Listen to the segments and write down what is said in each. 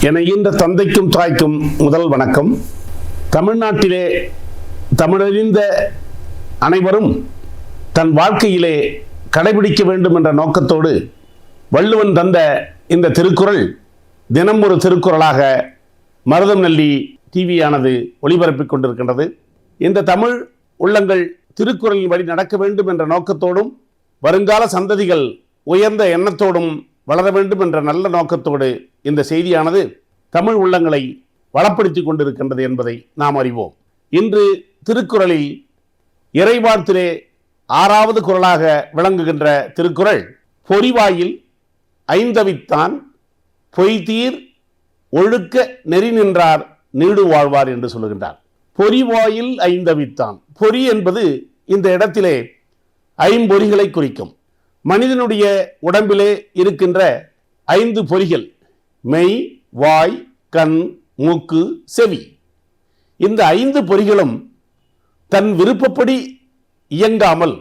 என ஈன்ற தந்தைக்கும் தாய்க்கும் முதல் வணக்கம். தமிழ்நாட்டிலே தமிழறிந்த அனைவரும் தன் வாழ்க்கையிலே கடைபிடிக்க வேண்டும் என்ற நோக்கத்தோடு வள்ளுவன் தந்த இந்த திருக்குறள் தினம் ஒரு திருக்குறளாக மருதம்நெல்லி டிவியானது ஒளிபரப்பிக் கொண்டிருக்கின்றது. இந்த தமிழ் உள்ளங்கள் திருக்குறளின் வழி நடக்க வேண்டும் என்ற நோக்கத்தோடும் வருங்கால சந்ததிகள் உயர்ந்த எண்ணத்தோடும் வளர வேண்டும் என்ற நல்ல நோக்கத்தோடு இந்த செய்தியானது தமிழ் உள்ளங்களை வளப்படுத்தி கொண்டிருக்கின்றது என்பதை நாம் அறிவோம். இன்று திருக்குறளில் இறைவாழ்த்திலே 6வது குறளாக விளங்குகின்ற திருக்குறள் பொறிவாயில் ஐந்தவித்தான் பொய்தீர் ஒழுக்க நெறி நின்றார் நீடு வாழ்வார் என்று சொல்லுகின்றார். பொறிவாயில் ஐந்தவித்தான். பொறி என்பது இந்த இடத்திலே ஐம்பொறிகளை குறிக்கும். மனிதனுடைய உடம்பிலே இருக்கின்ற 5 பொறிகள் மெய், வாய், கண், மூக்கு, செவி. இந்த 5 பொறிகளும் தன் விருப்பப்படி இயங்காமல்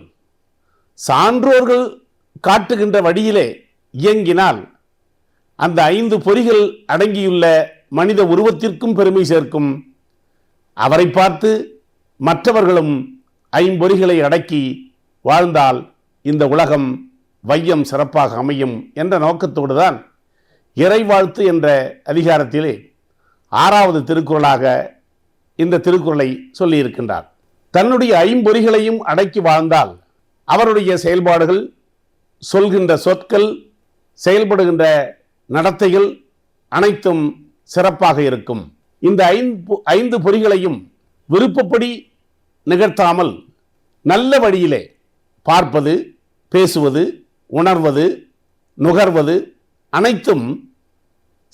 சான்றோர்கள் காட்டுகின்ற வழியிலே இயங்கினால் அந்த 5 பொறிகள் அடங்கியுள்ள மனித உருவத்திற்கும் பெருமை சேர்க்கும். அவரை பார்த்து மற்றவர்களும் ஐம்பொறிகளை அடக்கி வாழ்ந்தால் இந்த உலகம் வையம் சிறப்பாக அமையும் என்ற நோக்கத்தோடு தான் இறைவாழ்த்து என்ற அதிகாரத்திலே 6வது திருக்குறளாக இந்த திருக்குறளை சொல்லியிருக்கின்றார். தன்னுடைய ஐம்பொறிகளையும் அடக்கி வாழ்ந்தால் அவருடைய செயல்பாடுகள், சொல்கின்ற சொற்கள், செயல்படுகின்ற நடத்தைகள் அனைத்தும் சிறப்பாக இருக்கும். இந்த 5 பொறிகளையும் விருப்பப்படி நிகழ்த்தாமல் நல்ல வழியிலே பார்ப்பது, பேசுவது, உணர்வது, நுகர்வது அனைத்தும்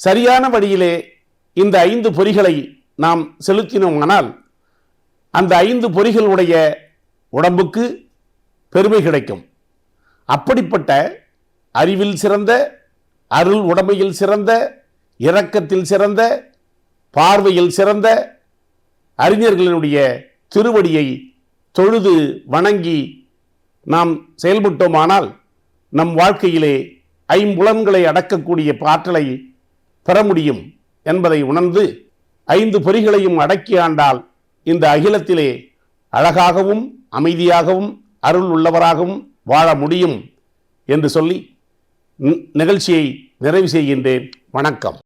சரியான வழியிலே இந்த 5 பொறிகளை நாம் செலுத்தினோமானால் அந்த 5 பொறிகளுடைய உடம்புக்கு பெருமை கிடைக்கும். அப்படிப்பட்ட அறிவில் சிறந்த, அருள் உடைமையில் சிறந்த, இரக்கத்தில் சிறந்த, பார்வையில் சிறந்த அறிஞர்களினுடைய திருவடியை தொழுது வணங்கி நாம் செயல்பட்டோமானால் நம் வாழ்க்கையிலே ஐம்புலன்களை அடக்கக்கூடிய ஆற்றலை பெற முடியும் என்பதை உணர்ந்து 5 பொறிகளையும் அடக்கி ஆண்டால் இந்த அகிலத்திலே அழகாகவும் அமைதியாகவும் அருள் உள்ளவராகவும் வாழ முடியும் என்று சொல்லி நிகழ்ச்சியை நிறைவு செய்கின்றேன். வணக்கம்.